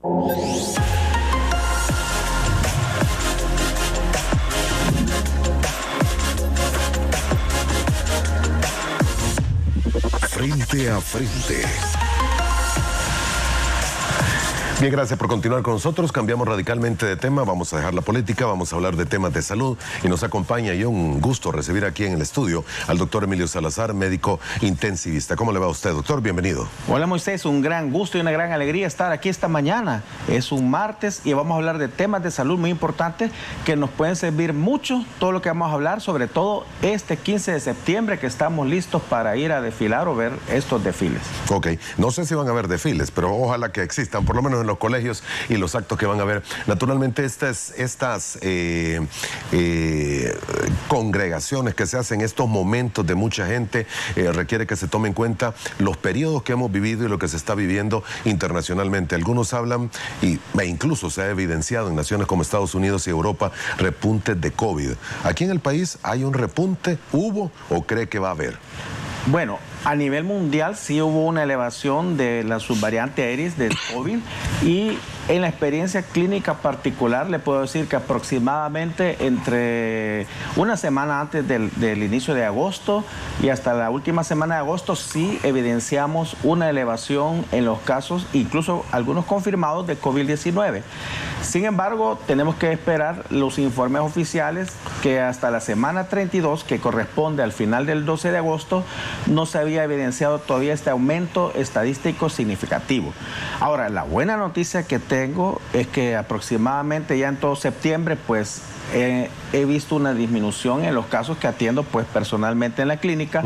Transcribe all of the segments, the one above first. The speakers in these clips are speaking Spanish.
Frente a frente. Bien, gracias por continuar con nosotros. Cambiamos radicalmente de tema, vamos a dejar la política, vamos a hablar de temas de salud y nos acompaña, y un gusto recibir aquí en el estudio al doctor Emilio Salazar, médico intensivista. ¿Cómo le va a usted, doctor? Bienvenido. Hola, Moisés, un gran gusto y una gran alegría estar aquí esta mañana. Es un martes y vamos a hablar de temas de salud muy importantes que nos pueden servir mucho, todo lo que vamos a hablar, sobre todo este 15 de septiembre que estamos listos para ir a desfilar o ver estos desfiles. Ok, no sé si van a haber desfiles, pero ojalá que existan, por lo menos en los colegios y los actos que van a haber. Naturalmente estas congregaciones que se hacen, estos momentos de mucha gente, requiere que se tome en cuenta los periodos que hemos vivido y lo que se está viviendo internacionalmente. Algunos hablan, e incluso se ha evidenciado en naciones como Estados Unidos y Europa, repuntes de COVID. ¿Aquí en el país hay un repunte? ¿Hubo o cree que va a haber? Bueno, a nivel mundial sí hubo una elevación de la subvariante Eris del COVID, y en la experiencia clínica particular le puedo decir que aproximadamente entre una semana antes del inicio de agosto y hasta la última semana de agosto sí evidenciamos una elevación en los casos, incluso algunos confirmados de COVID-19. Sin embargo, tenemos que esperar los informes oficiales que hasta la semana 32, que corresponde al final del 12 de agosto, no se había evidenciado todavía este aumento estadístico significativo. Ahora, la buena noticia que tengo es que aproximadamente ya en todo septiembre, pues he visto una disminución en los casos que atiendo pues personalmente en la clínica,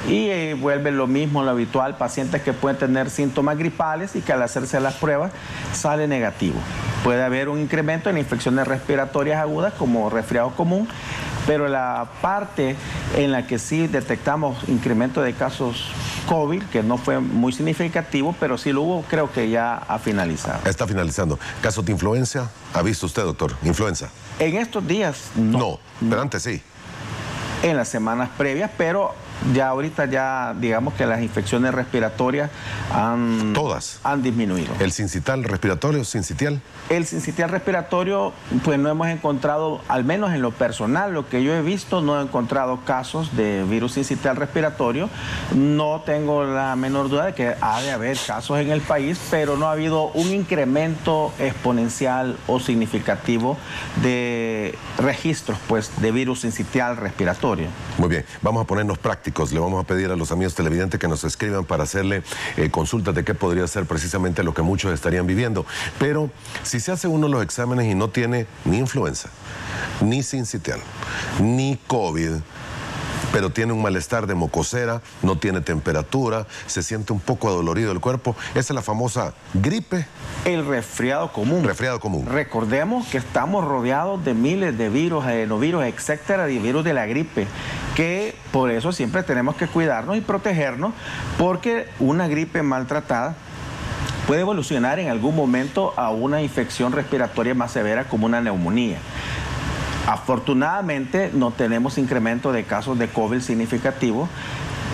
y vuelve lo mismo, lo habitual, pacientes que pueden tener síntomas gripales y que al hacerse las pruebas sale negativo. Puede haber un incremento en infecciones respiratorias agudas como resfriado común, pero la parte en la que sí detectamos incremento de casos COVID, que no fue muy significativo, pero sí lo hubo, creo que ya ha finalizado. Está finalizando. ¿Casos de influenza? ¿Ha visto usted, doctor? ¿Influenza? En estos días no. Pero antes sí. En las semanas previas, pero ya ahorita ya digamos que las infecciones respiratorias han disminuido. ¿El sincital respiratorio, sincitial? El sincitial respiratorio, pues no hemos encontrado, al menos en lo personal, lo que yo he visto, no he encontrado casos de virus sincitial respiratorio. No tengo la menor duda de que ha de haber casos en el país, pero no ha habido un incremento exponencial o significativo de registros, pues, de virus sincitial respiratorio. Muy bien, vamos a ponernos prácticos. Le vamos a pedir a los amigos televidentes que nos escriban para hacerle consultas de qué podría ser precisamente lo que muchos estarían viviendo. Pero si se hace uno los exámenes y no tiene ni influenza, ni sincitial, ni COVID, pero tiene un malestar de mocosera, no tiene temperatura, se siente un poco adolorido el cuerpo, esa es la famosa gripe. El resfriado común. Resfriado común. Recordemos que estamos rodeados de miles de virus, adenovirus, etcétera, y virus de la gripe, que por eso siempre tenemos que cuidarnos y protegernos, porque una gripe maltratada puede evolucionar en algún momento a una infección respiratoria más severa como una neumonía. Afortunadamente no tenemos incremento de casos de COVID significativo,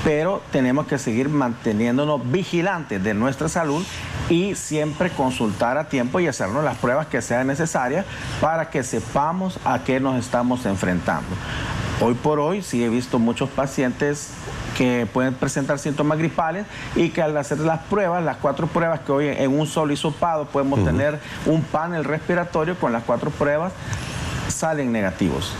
pero tenemos que seguir manteniéndonos vigilantes de nuestra salud y siempre consultar a tiempo y hacernos las pruebas que sean necesarias para que sepamos a qué nos estamos enfrentando. Hoy por hoy sí he visto muchos pacientes que pueden presentar síntomas gripales y que al hacer las pruebas, las 4 pruebas que hoy en un solo hisopado podemos tener un panel respiratorio con las 4 pruebas, salen negativos.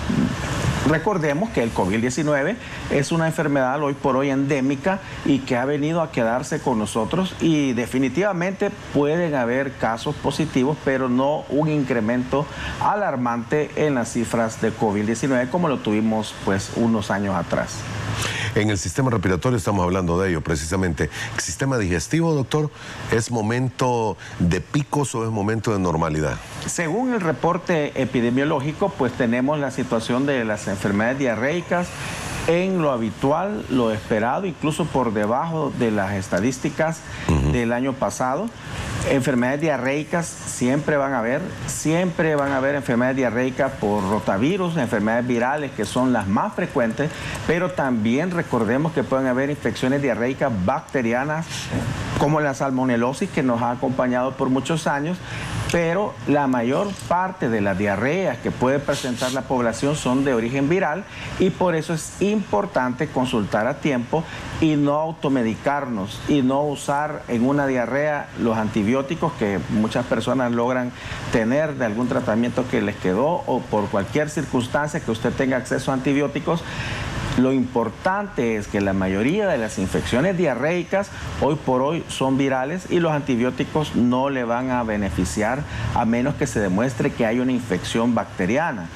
Recordemos que el COVID-19 es una enfermedad hoy por hoy endémica y que ha venido a quedarse con nosotros, y definitivamente pueden haber casos positivos, pero no un incremento alarmante en las cifras de COVID-19 como lo tuvimos pues unos años atrás. En el sistema respiratorio estamos hablando de ello precisamente. ¿El sistema digestivo, doctor, es momento de picos o es momento de normalidad? Según el reporte epidemiológico, pues tenemos la situación de las enfermedades diarreicas en lo habitual, lo esperado, incluso por debajo de las estadísticas del año pasado. Enfermedades diarreicas siempre van a haber enfermedades diarreicas por rotavirus, enfermedades virales que son las más frecuentes, pero también recordemos que pueden haber infecciones diarreicas bacterianas como la salmonelosis, que nos ha acompañado por muchos años, pero la mayor parte de las diarreas que puede presentar la población son de origen viral, y por eso es importante consultar a tiempo y no automedicarnos y no usar en una diarrea los antibióticos que muchas personas logran tener de algún tratamiento que les quedó o por cualquier circunstancia que usted tenga acceso a antibióticos. Lo importante es que la mayoría de las infecciones diarreicas hoy por hoy son virales y los antibióticos no le van a beneficiar a menos que se demuestre que hay una infección bacteriana.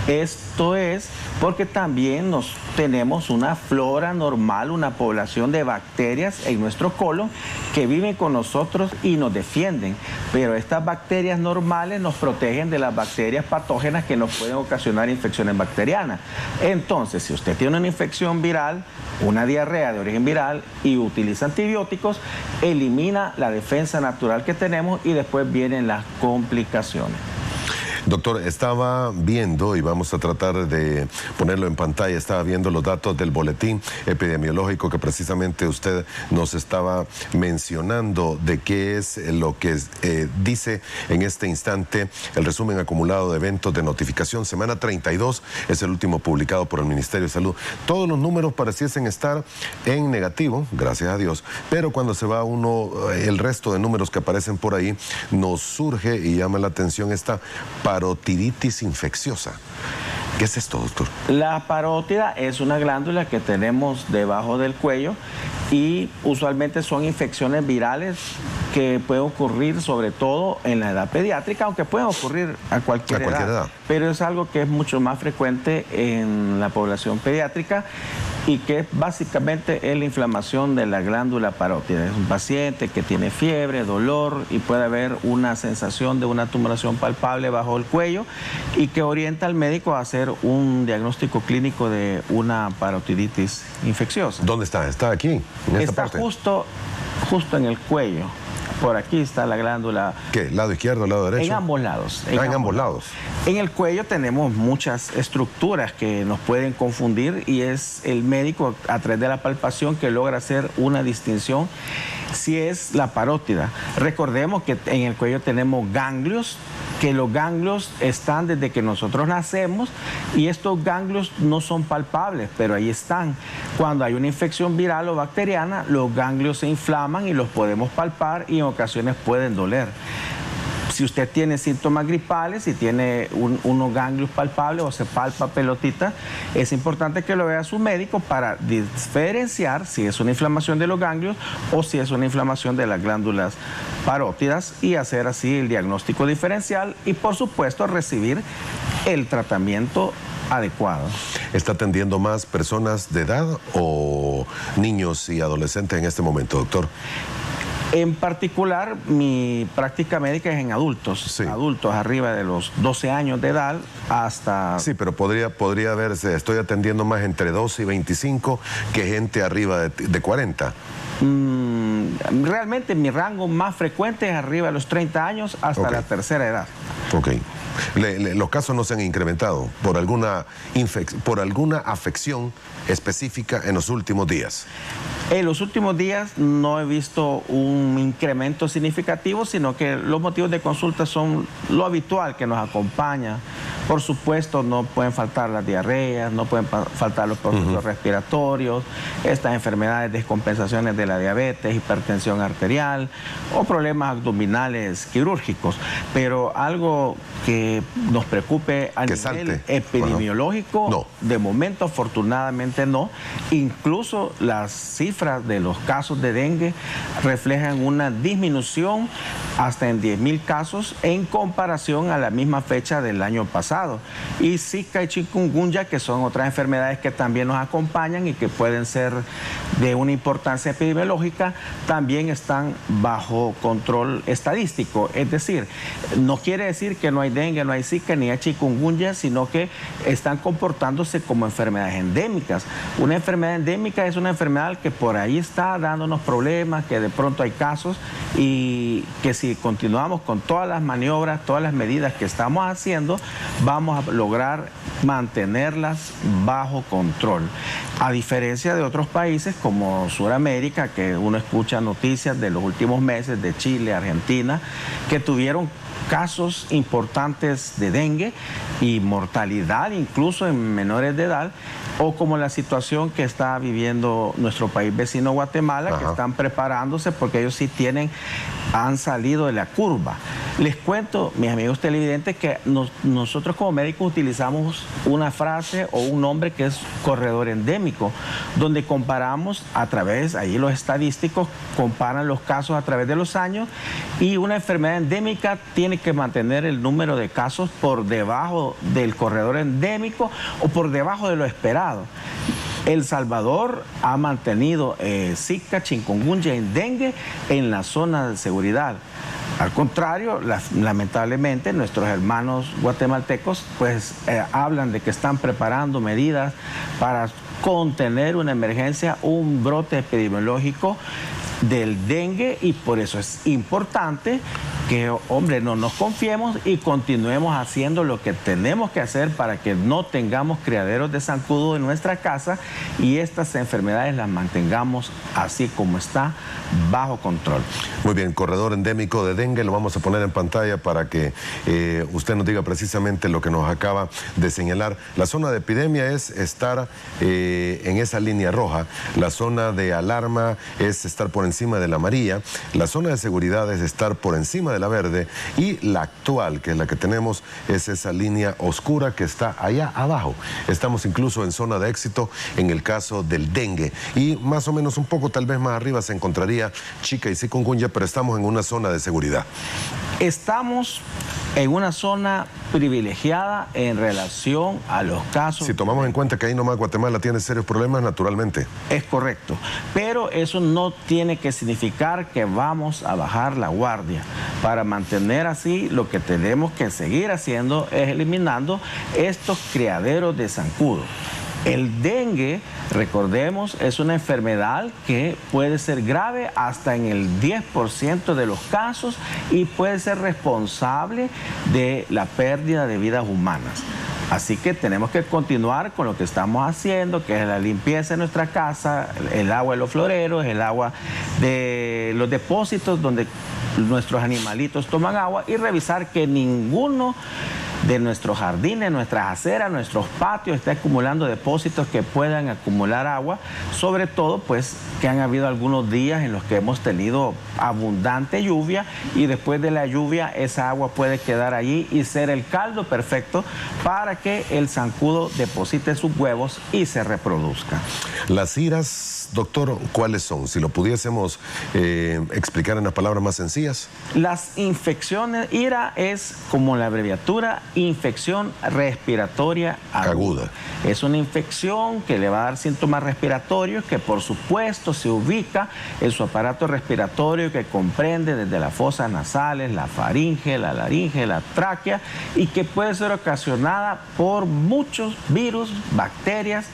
Esto es porque también tenemos una flora normal, una población de bacterias en nuestro colon que viven con nosotros y nos defienden. Pero estas bacterias normales nos protegen de las bacterias patógenas que nos pueden ocasionar infecciones bacterianas. Entonces, si usted tiene una infección viral, una diarrea de origen viral y utiliza antibióticos, elimina la defensa natural que tenemos y después vienen las complicaciones. Doctor, estaba viendo, y vamos a tratar de ponerlo en pantalla, estaba viendo los datos del boletín epidemiológico que precisamente usted nos estaba mencionando de qué es lo que dice en este instante el resumen acumulado de eventos de notificación. Semana 32 es el último publicado por el Ministerio de Salud. Todos los números pareciesen estar en negativo, gracias a Dios, pero cuando se va uno, el resto de números que aparecen por ahí, nos surge y llama la atención esta parotiditis infecciosa. ¿Qué es esto, doctor? La parótida es una glándula que tenemos debajo del cuello y usualmente son infecciones virales que pueden ocurrir sobre todo en la edad pediátrica, aunque pueden ocurrir a cualquier edad. Pero es algo que es mucho más frecuente en la población pediátrica y que básicamente es la inflamación de la glándula parótida. Es un paciente que tiene fiebre, dolor y puede haber una sensación de una tumoración palpable bajo el cuello y que orienta al médico a hacer un diagnóstico clínico de una parotiditis infecciosa. ¿Dónde está? ¿Está aquí? ¿En esta parte? Justo en el cuello. Por aquí está la glándula. ¿Qué? ¿Lado izquierdo, lado derecho? En ambos lados. En ambos lados. En el cuello tenemos muchas estructuras que nos pueden confundir y es el médico a través de la palpación que logra hacer una distinción si es la parótida. Recordemos que en el cuello tenemos ganglios, que los ganglios están desde que nosotros nacemos y estos ganglios no son palpables, pero ahí están. Cuando hay una infección viral o bacteriana, los ganglios se inflaman y los podemos palpar y en ocasiones pueden doler. Si usted tiene síntomas gripales y tiene unos ganglios palpables o se palpa pelotita, es importante que lo vea su médico para diferenciar si es una inflamación de los ganglios o si es una inflamación de las glándulas parótidas y hacer así el diagnóstico diferencial y, por supuesto, recibir el tratamiento adecuado. ¿Está atendiendo más personas de edad o niños y adolescentes en este momento, doctor? En particular, mi práctica médica es en adultos, sí. Adultos arriba de los 12 años de edad hasta... Sí, pero podría verse, estoy atendiendo más entre 12 y 25 que gente arriba de 40. Realmente mi rango más frecuente es arriba de los 30 años hasta la tercera edad. Ok. Los casos no se han incrementado por alguna afección específica en los últimos días. En los últimos días no he visto un incremento significativo, sino que los motivos de consulta son lo habitual que nos acompaña. Por supuesto, no pueden faltar las diarreas, no pueden faltar los procesos respiratorios, estas enfermedades, descompensaciones de la diabetes, hipertensión arterial o problemas abdominales quirúrgicos. Pero algo que nos preocupe a nivel epidemiológico, no. De momento afortunadamente no. Incluso las cifras de los casos de dengue reflejan una disminución hasta en 10,000 casos en comparación a la misma fecha del año pasado. Y Zika y chikungunya, que son otras enfermedades que también nos acompañan y que pueden ser de una importancia epidemiológica, también están bajo control estadístico. Es decir, no quiere decir que no hay dengue, no hay Zika ni hay chikungunya, sino que están comportándose como enfermedades endémicas. Una enfermedad endémica es una enfermedad que por ahí está dándonos problemas, que de pronto hay casos y que si continuamos con todas las maniobras, todas las medidas que estamos haciendo, vamos a lograr mantenerlas bajo control. A diferencia de otros países como Sudamérica, que uno escucha noticias de los últimos meses de Chile, Argentina, que tuvieron casos importantes de dengue y mortalidad incluso en menores de edad, o como la situación que está viviendo nuestro país vecino Guatemala, que están preparándose porque ellos sí han salido de la curva. Les cuento, mis amigos televidentes, que nosotros como médicos utilizamos una frase o un nombre que es corredor endémico, donde comparamos a través, ahí los estadísticos comparan los casos a través de los años, y una enfermedad endémica tiene que mantener el número de casos por debajo del corredor endémico o por debajo de lo esperado. El Salvador ha mantenido Zika, chikungunya y dengue en la zona de seguridad. Al contrario, lamentablemente nuestros hermanos guatemaltecos pues hablan de que están preparando medidas para contener una emergencia, un brote epidemiológico del dengue, y por eso es importante que, hombre, no nos confiemos y continuemos haciendo lo que tenemos que hacer para que no tengamos criaderos de zancudo en nuestra casa y estas enfermedades las mantengamos así como está, bajo control. Muy bien, corredor endémico de dengue, lo vamos a poner en pantalla para que usted nos diga precisamente lo que nos acaba de señalar. La zona de epidemia es estar en esa línea roja, la zona de alarma es estar por encima de la amarilla, la zona de seguridad es estar por encima de la verde, y la actual, que es la que tenemos, es esa línea oscura que está allá abajo. Estamos incluso en zona de éxito en el caso del dengue, y más o menos un poco tal vez más arriba se encontraría Zika y chikungunya, pero estamos en una zona de seguridad. Estamos en una zona privilegiada en relación a los casos. Si tomamos en cuenta que ahí nomás Guatemala tiene serios problemas, naturalmente. Es correcto, pero eso no tiene que significar que vamos a bajar la guardia. Para mantener así, lo que tenemos que seguir haciendo es eliminando estos criaderos de zancudo. El dengue, recordemos, es una enfermedad que puede ser grave hasta en el 10% de los casos y puede ser responsable de la pérdida de vidas humanas. Así que tenemos que continuar con lo que estamos haciendo, que es la limpieza de nuestra casa, el agua de los floreros, el agua de los depósitos donde nuestros animalitos toman agua, y revisar que ninguno de nuestros jardines, nuestras aceras, nuestros patios esté acumulando depósitos que puedan acumular agua, sobre todo pues que han habido algunos días en los que hemos tenido abundante lluvia, y después de la lluvia esa agua puede quedar allí y ser el caldo perfecto para que el zancudo deposite sus huevos y se reproduzca. Las iras, doctor, ¿cuáles son? Si lo pudiésemos explicar en las palabras más sencillas. Las infecciones, IRA es como la abreviatura, infección respiratoria aguda. Es una infección que le va a dar síntomas respiratorios, que por supuesto se ubica en su aparato respiratorio, que comprende desde las fosas nasales, la faringe, la laringe, la tráquea, y que puede ser ocasionada por muchos virus, bacterias,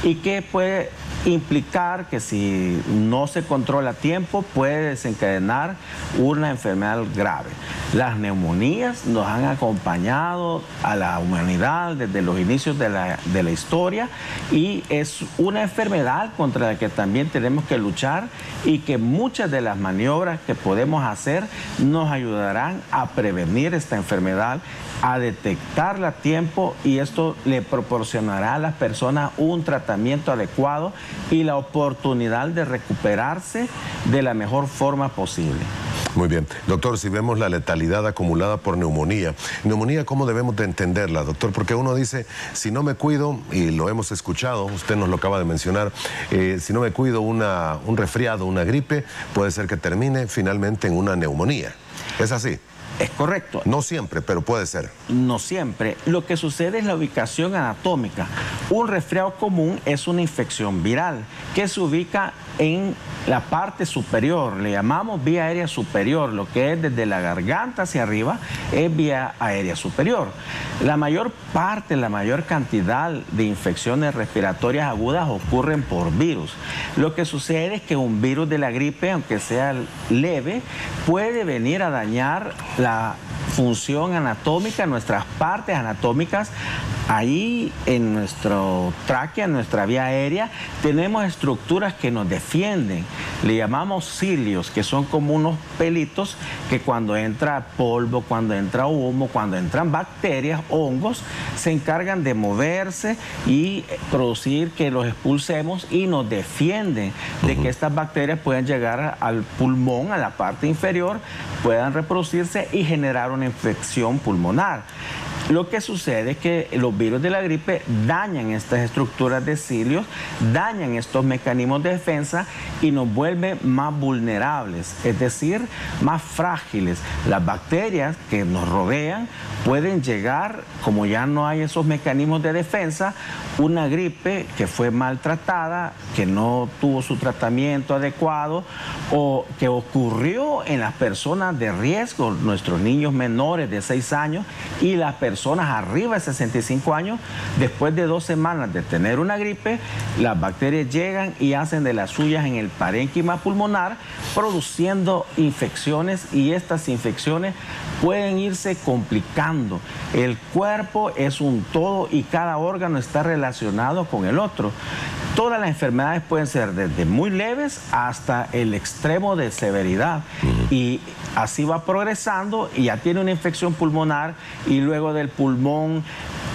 y que puede implicar que si no se controla a tiempo puede desencadenar una enfermedad grave. Las neumonías nos han acompañado a la humanidad desde los inicios de la historia, y es una enfermedad contra la que también tenemos que luchar, y que muchas de las maniobras que podemos hacer nos ayudarán a prevenir esta enfermedad, a detectarla a tiempo, y esto le proporcionará a las personas un tratamiento adecuado y la oportunidad de recuperarse de la mejor forma posible. Muy bien. Doctor, si vemos la letalidad acumulada por neumonía, ¿cómo debemos de entenderla, doctor? Porque uno dice, si no me cuido, y lo hemos escuchado, usted nos lo acaba de mencionar, si no me cuido un resfriado, una gripe, puede ser que termine finalmente en una neumonía. ¿Es así? Es correcto. No siempre, pero puede ser. No siempre. Lo que sucede es la ubicación anatómica. Un resfriado común es una infección viral que se ubica en la parte superior, le llamamos vía aérea superior, lo que es desde la garganta hacia arriba es vía aérea superior. La mayor parte, la mayor cantidad de infecciones respiratorias agudas ocurren por virus. Lo que sucede es que un virus de la gripe, aunque sea leve, puede venir a dañar función anatómica, nuestras partes anatómicas, ahí en nuestro tráquea, en nuestra vía aérea, tenemos estructuras que nos defienden. Le llamamos cilios, que son como unos pelitos que cuando entra polvo, cuando entra humo, cuando entran bacterias, hongos, se encargan de moverse y producir que los expulsemos y nos defienden de que estas bacterias puedan llegar al pulmón, a la parte inferior, puedan reproducirse y generar una infección pulmonar. Lo que sucede es que los virus de la gripe dañan estas estructuras de cilios, dañan estos mecanismos de defensa y nos vuelven más vulnerables, es decir, más frágiles. Las bacterias que nos rodean pueden llegar, como ya no hay esos mecanismos de defensa, una gripe que fue maltratada, que no tuvo su tratamiento adecuado o que ocurrió en las personas de riesgo, nuestros niños menores de 6 años y las personas arriba de 65 años, después de 2 semanas de tener una gripe, las bacterias llegan y hacen de las suyas en el parénquima pulmonar, produciendo infecciones y estas infecciones pueden irse complicando. El cuerpo es un todo y cada órgano está relacionado con el otro. Todas las enfermedades pueden ser desde muy leves hasta el extremo de severidad y así va progresando y ya tiene una infección pulmonar y luego del pulmón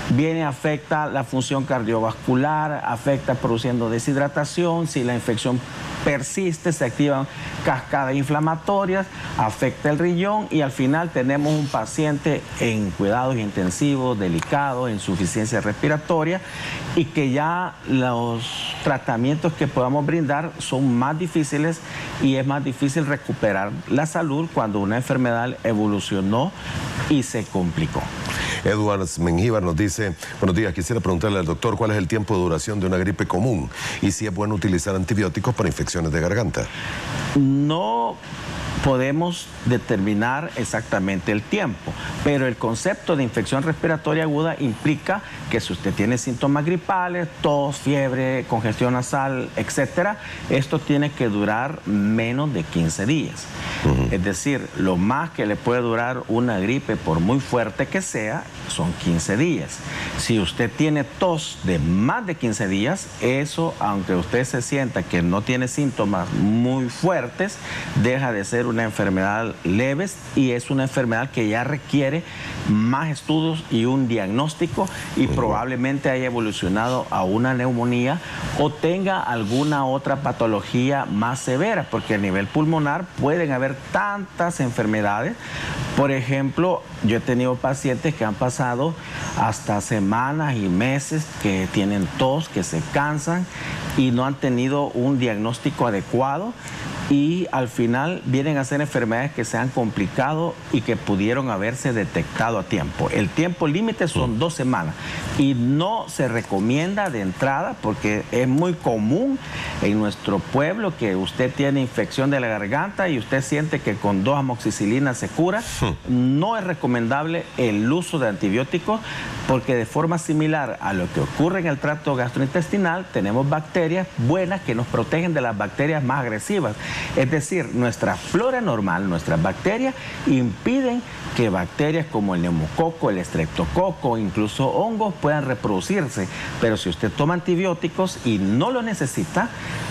viene, afecta la función cardiovascular, afecta produciendo deshidratación. Si la infección persiste, se activan cascadas inflamatorias, afecta el riñón y al final tenemos un paciente en cuidados intensivos, delicado, insuficiencia respiratoria y que ya los tratamientos que podamos brindar son más difíciles y es más difícil recuperar la salud cuando una enfermedad evolucionó y se complicó. Edward Mengíbar nos dice, buenos días, quisiera preguntarle al doctor cuál es el tiempo de duración de una gripe común y si es bueno utilizar antibióticos para infecciones de garganta. No podemos determinar exactamente el tiempo, pero el concepto de infección respiratoria aguda implica que si usted tiene síntomas gripales, tos, fiebre, congestión nasal, etcétera, esto tiene que durar menos de 15 días. Es decir, lo más que le puede durar una gripe, por muy fuerte que sea, son 15 días. Si usted tiene tos de más de 15 días, eso, aunque usted se sienta que no tiene síntomas muy fuertes, deja de ser una enfermedad leve y es una enfermedad que ya requiere más estudios y un diagnóstico y probablemente haya evolucionado a una neumonía o tenga alguna otra patología más severa, porque a nivel pulmonar pueden haber tantas enfermedades. Por ejemplo, yo he tenido pacientes que han pasado hasta semanas y meses que tienen tos, que se cansan y no han tenido un diagnóstico adecuado y al final vienen a ser enfermedades que se han complicado y que pudieron haberse detectado a tiempo. El tiempo límite son 2 semanas y no se recomienda de entrada porque es muy común en nuestro pueblo que usted tiene infección de la garganta y usted siente que con 2 amoxicilinas se cura. No es recomendable el uso de antibióticos porque de forma similar a lo que ocurre en el tracto gastrointestinal tenemos bacterias buenas que nos protegen de las bacterias más agresivas. Es decir, nuestra flora normal, nuestras bacterias, impiden que bacterias como el neumococo, el estreptococo, incluso hongos puedan reproducirse. Pero si usted toma antibióticos y no lo necesita,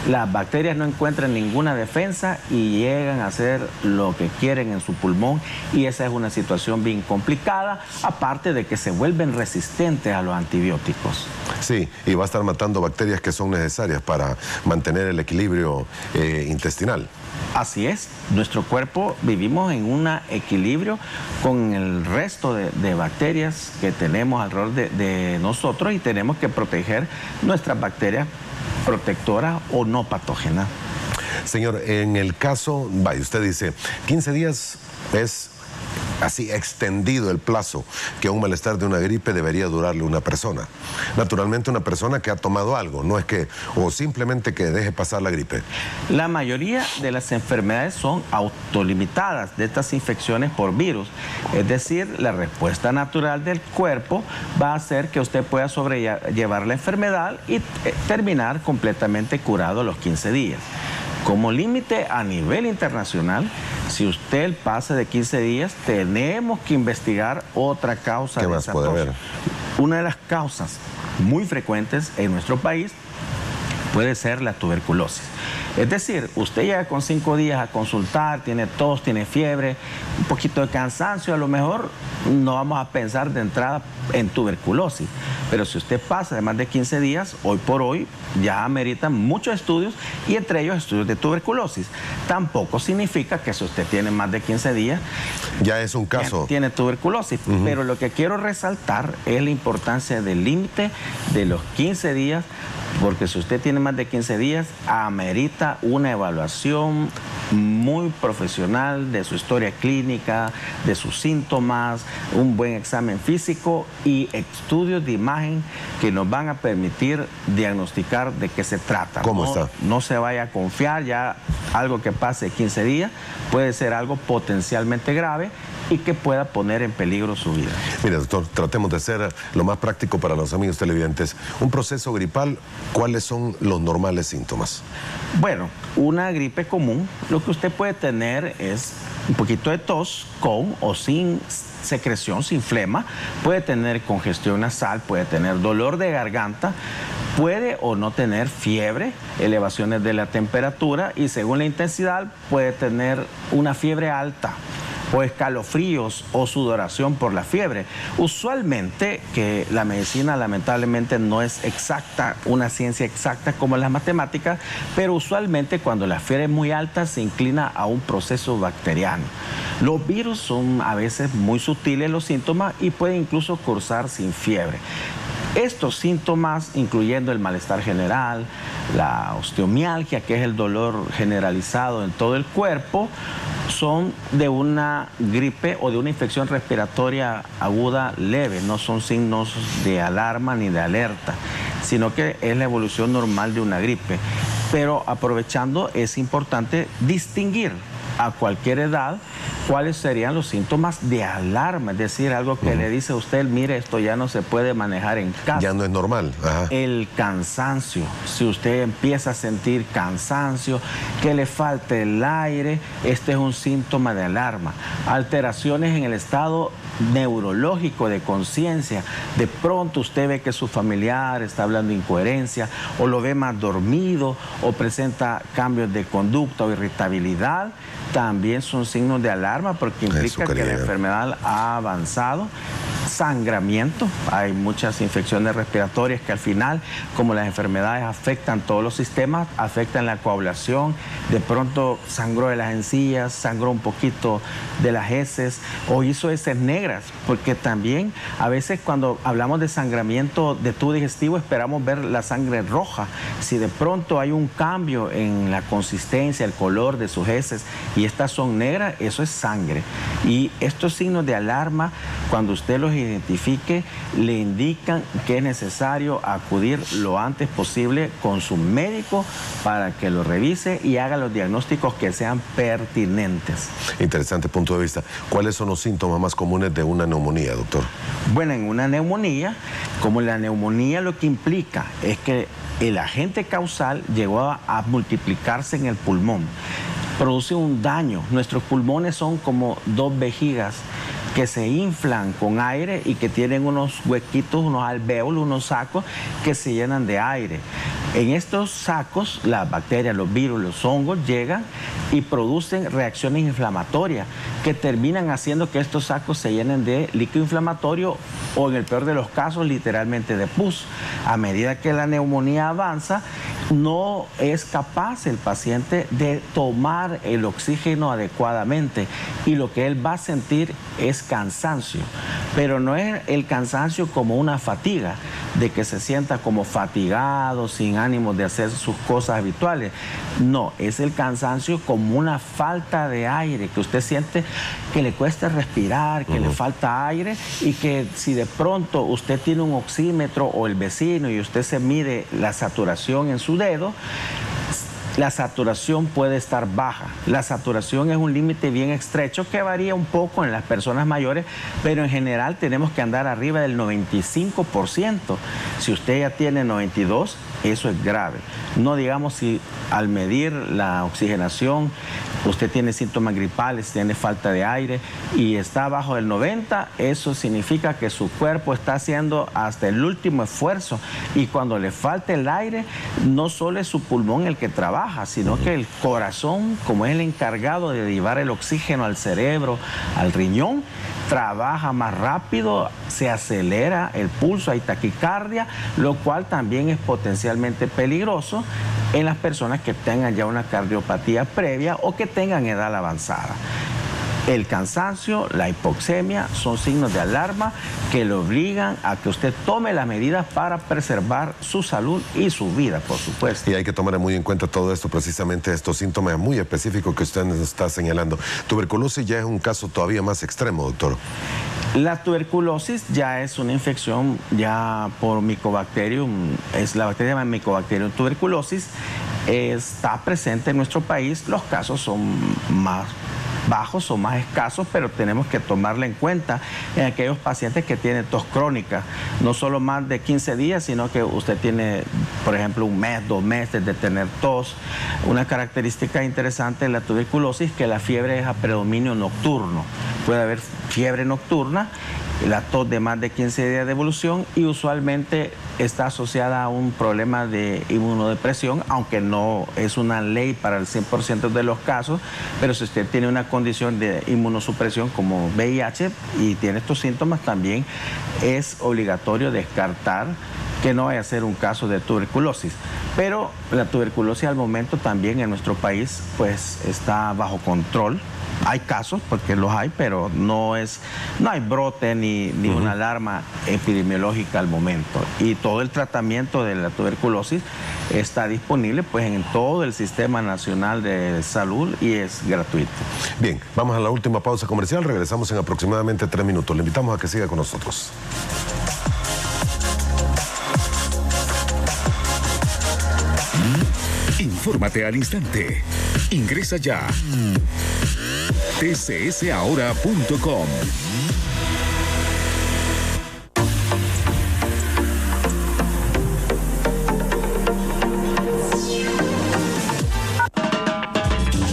las bacterias no encuentran ninguna defensa y llegan a hacer lo que quieren en su pulmón y esa es una situación bien complicada, aparte de que se vuelven resistentes a los antibióticos. Sí, y va a estar matando bacterias que son necesarias para mantener el equilibrio intestinal. Así es, nuestro cuerpo vivimos en un equilibrio con el resto de bacterias que tenemos alrededor de nosotros y tenemos que proteger nuestras bacterias protectoras o no patógenas. Señor, en el caso, vaya, usted dice, 15 días es así extendido el plazo que un malestar de una gripe debería durarle una persona. Naturalmente una persona que ha tomado algo, no es que, o simplemente que deje pasar la gripe. La mayoría de las enfermedades son autolimitadas de estas infecciones por virus. Es decir, la respuesta natural del cuerpo va a hacer que usted pueda sobrellevar la enfermedad y terminar completamente curado a los 15 días. Como límite a nivel internacional, si usted pasa de 15 días, tenemos que investigar otra causa de esa tos. ¿Qué más puede haber? Una de las causas muy frecuentes en nuestro país puede ser la tuberculosis. Es decir, usted llega con 5 días a consultar, tiene tos, tiene fiebre, un poquito de cansancio, a lo mejor no vamos a pensar de entrada en tuberculosis. Pero si usted pasa de más de 15 días, hoy por hoy ya ameritan muchos estudios y entre ellos estudios de tuberculosis. Tampoco significa que si usted tiene más de 15 días, ya es un caso. Tiene tuberculosis. Pero lo que quiero resaltar es la importancia del límite de los 15 días, porque si usted tiene más de 15 días, amerita una evaluación muy profesional de su historia clínica, de sus síntomas, un buen examen físico y estudios de imagen que nos van a permitir diagnosticar de qué se trata. ¿Cómo está? No se vaya a confiar, ya algo que pase 15 días puede ser algo potencialmente grave y que pueda poner en peligro su vida. Mire, doctor, tratemos de ser lo más práctico para los amigos televidentes. Un proceso gripal, ¿cuáles son los normales síntomas? Bueno, una gripe común, lo que usted puede tener es un poquito de tos con o sin secreción, sin flema, puede tener congestión nasal, puede tener dolor de garganta, puede o no tener fiebre, elevaciones de la temperatura y según la intensidad puede tener una fiebre alta o escalofríos o sudoración por la fiebre. Usualmente, que la medicina lamentablemente no es exacta, una ciencia exacta como las matemáticas, pero usualmente cuando la fiebre es muy alta se inclina a un proceso bacteriano. Los virus son a veces muy sutiles los síntomas y pueden incluso cursar sin fiebre. Estos síntomas, incluyendo el malestar general, la osteomialgia, que es el dolor generalizado en todo el cuerpo, son de una gripe o de una infección respiratoria aguda leve, no son signos de alarma ni de alerta, sino que es la evolución normal de una gripe. Pero aprovechando, es importante distinguir a cualquier edad cuáles serían los síntomas de alarma, es decir, algo que le dice a usted, mire, esto ya no se puede manejar en casa. Ya no es normal. Ajá. El cansancio, si usted empieza a sentir cansancio, que le falte el aire, este es un síntoma de alarma. Alteraciones en el estado neurológico de conciencia, de pronto usted ve que su familiar está hablando incoherencia o lo ve más dormido o presenta cambios de conducta o irritabilidad, también son signos de alarma porque implica que la enfermedad ha avanzado. Sangramiento, hay muchas infecciones respiratorias que al final, como las enfermedades afectan todos los sistemas, afectan la coagulación, de pronto sangró de las encías, sangró un poquito de las heces o hizo heces negras, porque también a veces cuando hablamos de sangramiento de tubo digestivo esperamos ver la sangre roja. Si de pronto hay un cambio en la consistencia, el color de sus heces y estas son negras, eso es sangre. Y estos signos de alarma, cuando usted los identifique, le indican que es necesario acudir lo antes posible con su médico para que lo revise y haga los diagnósticos que sean pertinentes. Interesante punto de vista. ¿Cuáles son los síntomas más comunes de una neumonía, doctor? Bueno, en una neumonía, como la neumonía lo que implica es que el agente causal llegó a multiplicarse en el pulmón, produce un daño. Nuestros pulmones son como dos vejigas que se inflan con aire y que tienen unos huequitos, unos alvéolos, unos sacos que se llenan de aire. En estos sacos, las bacterias, los virus, los hongos llegan y producen reacciones inflamatorias que terminan haciendo que estos sacos se llenen de líquido inflamatorio o, en el peor de los casos, literalmente de pus. A medida que la neumonía avanza, no es capaz el paciente de tomar el oxígeno adecuadamente y lo que él va a sentir es cansancio, pero no es el cansancio como una fatiga, de que se sienta como fatigado, sin ánimo de hacer sus cosas habituales. No, es el cansancio como una falta de aire, que usted siente que le cuesta respirar, que le falta aire y que si de pronto usted tiene un oxímetro o el vecino y usted se mide la saturación en su dedo, la saturación puede estar baja. La saturación es un límite bien estrecho que varía un poco en las personas mayores, pero en general tenemos que andar arriba del 95%. Si usted ya tiene 92%, eso es grave. No digamos si al medir la oxigenación usted tiene síntomas gripales, tiene falta de aire y está bajo el 90, eso significa que su cuerpo está haciendo hasta el último esfuerzo, y cuando le falta el aire, no solo es su pulmón el que trabaja, sino que el corazón, como es el encargado de llevar el oxígeno al cerebro, al riñón, trabaja más rápido, se acelera el pulso, hay taquicardia, lo cual también es potencialmente peligroso en las personas que tengan ya una cardiopatía previa o que tengan edad avanzada. El cansancio, la hipoxemia son signos de alarma que le obligan a que usted tome las medidas para preservar su salud y su vida, por supuesto. Y hay que tomar muy en cuenta todo esto, precisamente estos síntomas muy específicos que usted nos está señalando. Tuberculosis ya es un caso todavía más extremo, doctor. La tuberculosis ya es una infección ya por Mycobacterium, es la bacteria llamada Mycobacterium tuberculosis, está presente en nuestro país, los casos son más bajos o más escasos, pero tenemos que tomarla en cuenta en aquellos pacientes que tienen tos crónica, no solo más de 15 días, sino que usted tiene, por ejemplo, un mes, 2 meses de tener tos. Una característica interesante de la tuberculosis es que la fiebre es a predominio nocturno. Puede haber fiebre nocturna, la tos de más de 15 días de evolución, y usualmente está asociada a un problema de inmunodepresión, aunque no es una ley para el 100% de los casos, pero si usted tiene una condición de inmunosupresión como VIH y tiene estos síntomas, también es obligatorio descartar que no vaya a ser un caso de tuberculosis. Pero la tuberculosis al momento también en nuestro país pues está bajo control. Hay casos, porque los hay, pero no hay brote ni una alarma epidemiológica al momento. Y todo el tratamiento de la tuberculosis está disponible pues en todo el Sistema Nacional de Salud y es gratuito. Bien, vamos a la última pausa comercial, regresamos en aproximadamente 3 minutos. Le invitamos a que siga con nosotros. Infórmate al instante. Ingresa ya. tcsahora.com.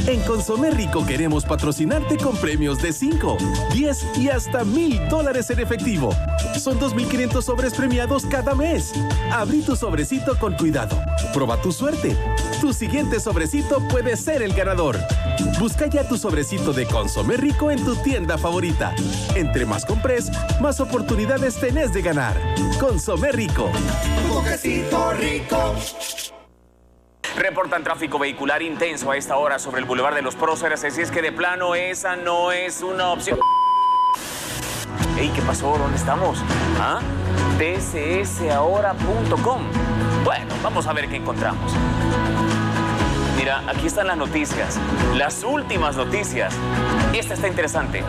En Consomé Rico queremos patrocinarte con premios de 5, 10 y hasta $1,000 en efectivo. Son 2,500 sobres premiados cada mes. Abrí tu sobrecito con cuidado. Proba tu suerte. Tu siguiente sobrecito puede ser el ganador. Busca ya tu sobrecito de Consomé Rico en tu tienda favorita. Entre más compres, más oportunidades tenés de ganar. Consomé Rico. Juguecito rico. Reportan tráfico vehicular intenso a esta hora sobre el Boulevard de los Próceres, así es que de plano esa no es una opción. Ey, ¿qué pasó? ¿Dónde estamos? ¿Ah? tcsahora.com. Bueno, vamos a ver qué encontramos. Mira, aquí están las noticias, las últimas noticias. Esta está interesante.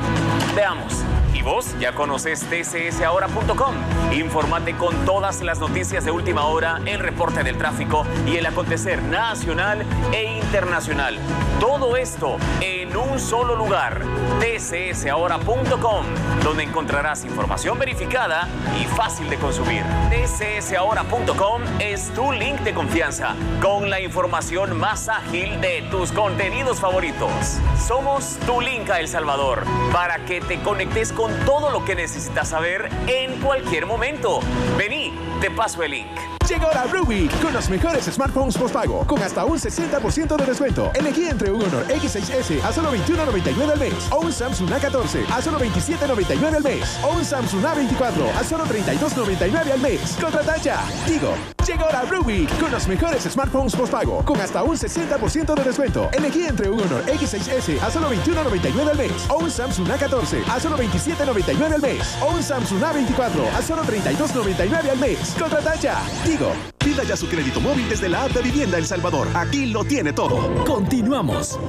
Veamos. ¿Y vos ya conoces tcsahora.com? Infórmate con todas las noticias de última hora, el reporte del tráfico y el acontecer nacional e internacional. Todo esto en un solo lugar, tcsahora.com, donde encontrarás información verificada y fácil de consumir. tcsahora.com es tu link de confianza con la información más ágil de tus contenidos favoritos. Somos tu link a El Salvador para que te conectes con todo lo que necesitas saber en cualquier momento. Vení, te paso el link. Llegó la Ruby con los mejores smartphones postpago con hasta un 60% de descuento. Elegí entre un Honor X6S a solo $21.99 al mes o un Samsung A14 a solo $27.99 al mes o un Samsung A24 a solo $32.99 al mes. Contrata ya. Digo, llegó la Ruby con los mejores smartphones postpago con hasta un 60% de descuento. Elegí entre un Honor X6S a solo $21.99 al mes o un Samsung A14 a solo $27.99 al mes o un Samsung A24 a solo $32.99 al mes. Contrata ya. Digo, pida ya su crédito móvil desde la app de Vivienda El Salvador. Aquí lo tiene todo. Continuamos.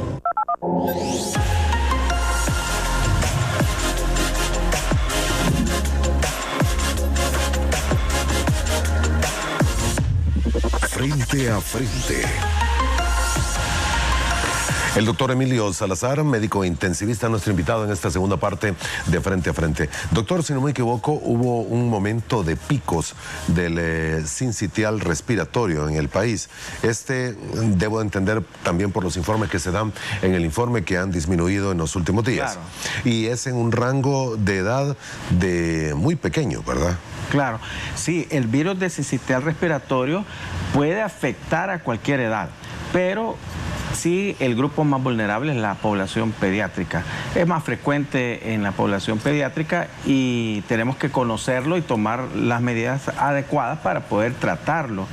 Frente a frente. El doctor Emilio Salazar, médico intensivista, nuestro invitado en esta segunda parte de Frente a Frente. Doctor, si no me equivoco, hubo un momento de picos del sincitial respiratorio en el país. Debo entender también por los informes que se dan en el informe que han disminuido en los últimos días. Claro. Y es en un rango de edad de muy pequeño, ¿verdad? Claro, sí, el virus de sincitial respiratorio puede afectar a cualquier edad, pero sí, el grupo más vulnerable es la población pediátrica. Es más frecuente en la población pediátrica y tenemos que conocerlo y tomar las medidas adecuadas para poder tratarlo.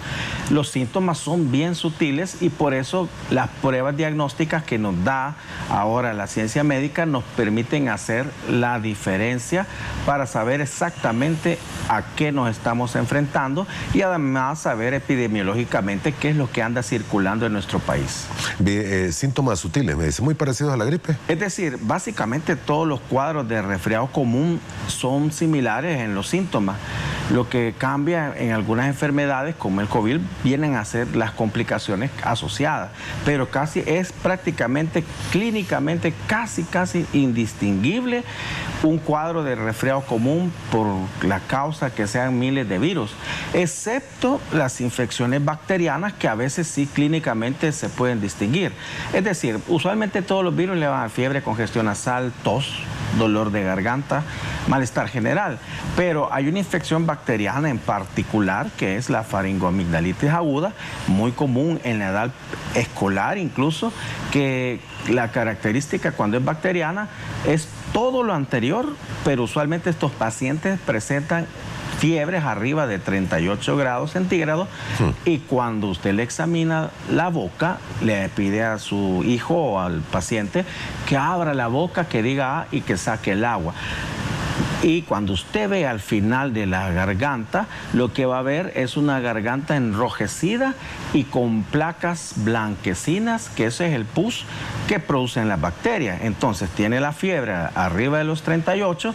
Los síntomas son bien sutiles y por eso las pruebas diagnósticas que nos da ahora la ciencia médica nos permiten hacer la diferencia para saber exactamente a qué nos estamos enfrentando y además saber epidemiológicamente qué es lo que anda circulando en nuestro país. Síntomas sutiles, me dice, muy parecidos a la gripe. Es decir, básicamente todos los cuadros de resfriado común son similares en los síntomas. Lo que cambia en algunas enfermedades, como el COVID, vienen a ser las complicaciones asociadas, pero es prácticamente, clínicamente, casi indistinguible un cuadro de resfriado común por la causa que sean miles de virus, excepto las infecciones bacterianas que a veces sí clínicamente se pueden distinguir. Es decir, usualmente todos los virus le van a fiebre, congestión nasal, tos, dolor de garganta, malestar general, pero hay una infección bacteriana en particular que es la faringoamigdalitis aguda, muy común en la edad escolar incluso, que la característica cuando es bacteriana es todo lo anterior, pero usualmente estos pacientes presentan fiebres arriba de 38 grados centígrados y cuando usted le examina la boca, le pide a su hijo o al paciente que abra la boca, que diga y que saque el agua. Y cuando usted ve al final de la garganta, lo que va a ver es una garganta enrojecida y con placas blanquecinas, que ese es el pus que producen las bacterias. Entonces tiene la fiebre arriba de los 38,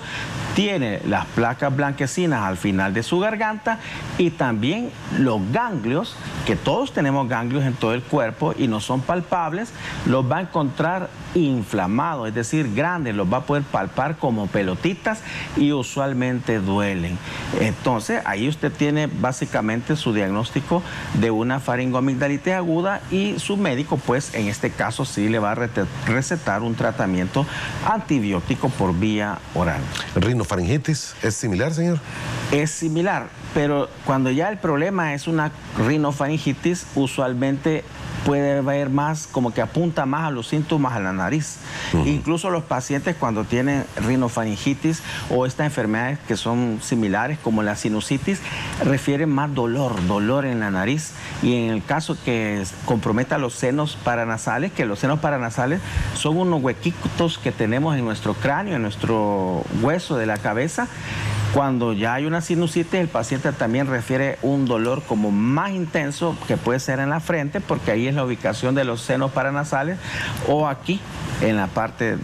tiene las placas blanquecinas al final de su garganta y también los ganglios, que todos tenemos ganglios en todo el cuerpo y no son palpables, los va a encontrar inflamados, es decir, grandes, los va a poder palpar como pelotitas y usualmente duelen. Entonces, ahí usted tiene básicamente su diagnóstico de una faringoamigdalitis aguda y su médico, pues, en este caso sí le va a recetar un tratamiento antibiótico por vía oral. ¿Rinofaringitis es similar, señor? Es similar, pero cuando ya el problema es una rinofaringitis, usualmente puede ver más, como que apunta más a los síntomas a la nariz. Incluso los pacientes cuando tienen rinofaringitis o estas enfermedades que son similares como la sinusitis, refieren más dolor en la nariz. Y en el caso que comprometa los senos paranasales, que los senos paranasales son unos huequitos que tenemos en nuestro cráneo, en nuestro hueso de la cabeza, cuando ya hay una sinusitis, el paciente también refiere un dolor como más intenso, que puede ser en la frente, porque ahí es la ubicación de los senos paranasales, o aquí, en la parte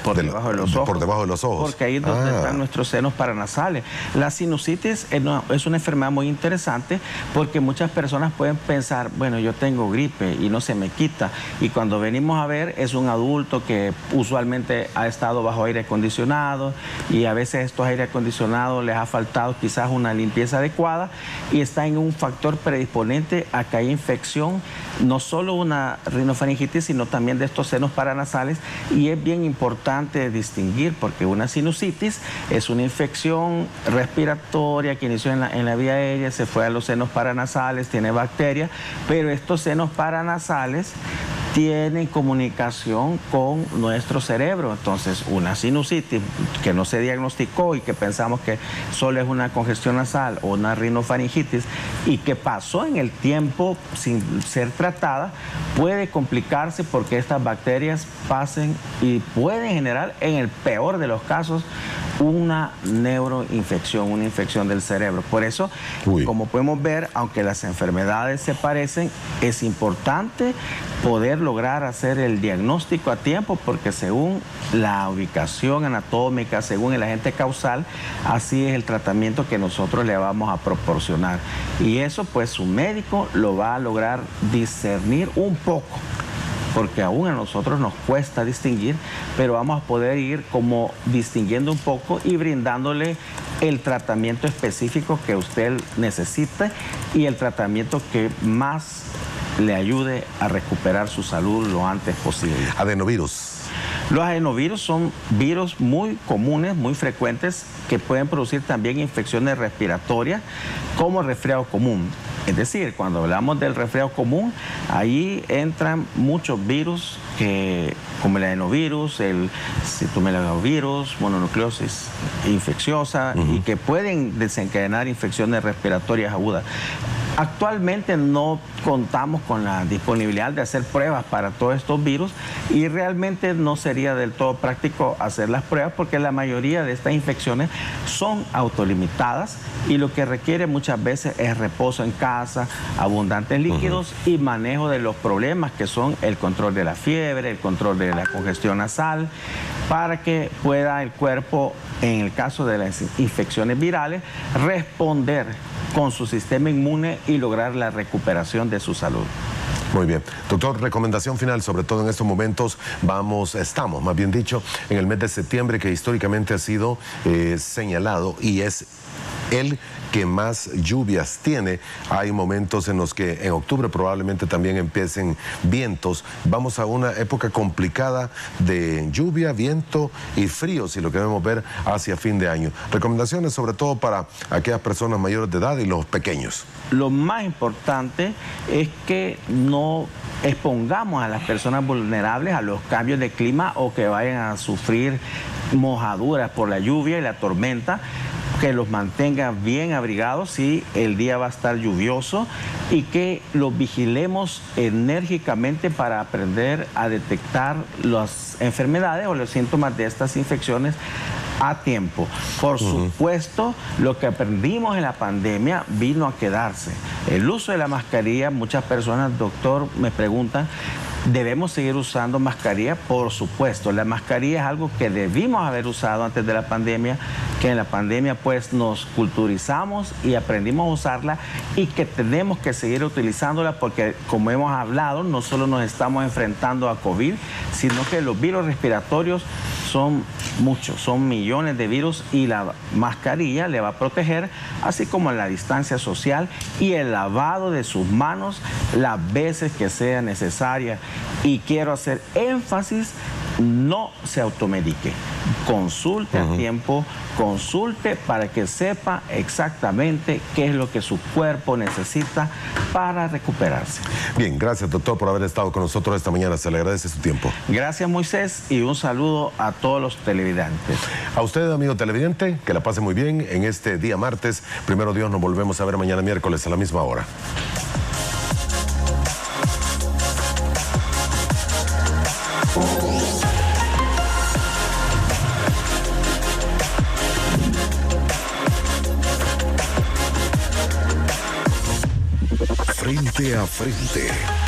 por debajo de los ojos. Por debajo de los ojos. Porque ahí es donde están nuestros senos paranasales. La sinusitis es una enfermedad muy interesante, porque muchas personas pueden pensar, bueno, yo tengo gripe y no se me quita. Y cuando venimos a ver, es un adulto que usualmente ha estado bajo aire acondicionado, y a veces estos aire acondicionados les ha faltado quizás una limpieza adecuada y está en un factor predisponente a que haya infección, no solo una rinofaringitis, sino también de estos senos paranasales. Y es bien importante distinguir, porque una sinusitis es una infección respiratoria que inició en la vía aérea, se fue a los senos paranasales, tiene bacterias, pero estos senos paranasales tienen comunicación con nuestro cerebro. Entonces, una sinusitis que no se diagnosticó y que pensamos que solo es una congestión nasal o una rinofaringitis y que pasó en el tiempo sin ser tratada, puede complicarse porque estas bacterias pasen y pueden generar, en el peor de los casos, una neuroinfección, una infección del cerebro. Por eso, como podemos ver, aunque las enfermedades se parecen, es importante poder lograr hacer el diagnóstico a tiempo, porque según la ubicación anatómica, según el agente causal, así es el tratamiento que nosotros le vamos a proporcionar. Y eso, pues, su médico lo va a lograr discernir un poco. porque aún a nosotros nos cuesta distinguir, pero vamos a poder ir como distinguiendo un poco y brindándole el tratamiento específico que usted necesite y el tratamiento que más le ayude a recuperar su salud lo antes posible. Adenovirus. Los adenovirus son virus muy comunes, muy frecuentes, que pueden producir también infecciones respiratorias como el resfriado común. Es decir, cuando hablamos del resfriado común, ahí entran muchos virus como el adenovirus, el citomegalovirus, mononucleosis infecciosa, y que pueden desencadenar infecciones respiratorias agudas. Actualmente no contamos con la disponibilidad de hacer pruebas para todos estos virus y realmente no sería del todo práctico hacer las pruebas porque la mayoría de estas infecciones son autolimitadas y lo que requiere muchas veces es reposo en casa, abundantes líquidos y manejo de los problemas que son el control de la fiebre, el control de la congestión nasal, para que pueda el cuerpo, en el caso de las infecciones virales, responder con su sistema inmune y lograr la recuperación de su salud. Muy bien. Doctor, recomendación final, sobre todo en estos momentos, estamos, más bien dicho, en el mes de septiembre, que históricamente ha sido señalado y es el que más lluvias tiene. Hay momentos en los que en octubre probablemente también empiecen vientos. Vamos a una época complicada de lluvia, viento y frío, si lo queremos ver hacia fin de año. Recomendaciones sobre todo para aquellas personas mayores de edad y los pequeños. Lo más importante es que no expongamos a las personas vulnerables a los cambios de clima o que vayan a sufrir mojaduras por la lluvia y la tormenta, que los mantenga bien abrigados si el día va a estar lluvioso y que los vigilemos enérgicamente para aprender a detectar las enfermedades o los síntomas de estas infecciones a tiempo. Por supuesto, lo que aprendimos en la pandemia vino a quedarse. El uso de la mascarilla, muchas personas, doctor, me preguntan, ¿debemos seguir usando mascarilla? Por supuesto, la mascarilla es algo que debimos haber usado antes de la pandemia, que en la pandemia pues nos culturizamos y aprendimos a usarla y que tenemos que seguir utilizándola porque, como hemos hablado, no solo nos estamos enfrentando a COVID, sino que los virus respiratorios son muchos, son millones de virus y la mascarilla le va a proteger, así como la distancia social y el lavado de sus manos las veces que sea necesaria. Y quiero hacer énfasis, no se automedique. Consulte a tiempo, consulte para que sepa exactamente qué es lo que su cuerpo necesita para recuperarse. Bien, gracias doctor por haber estado con nosotros esta mañana, se le agradece su tiempo. Gracias Moisés y un saludo a todos los televidentes. A usted, amigo televidente, que la pase muy bien en este día martes. Primero Dios, nos volvemos a ver mañana miércoles a la misma hora. Frente a frente.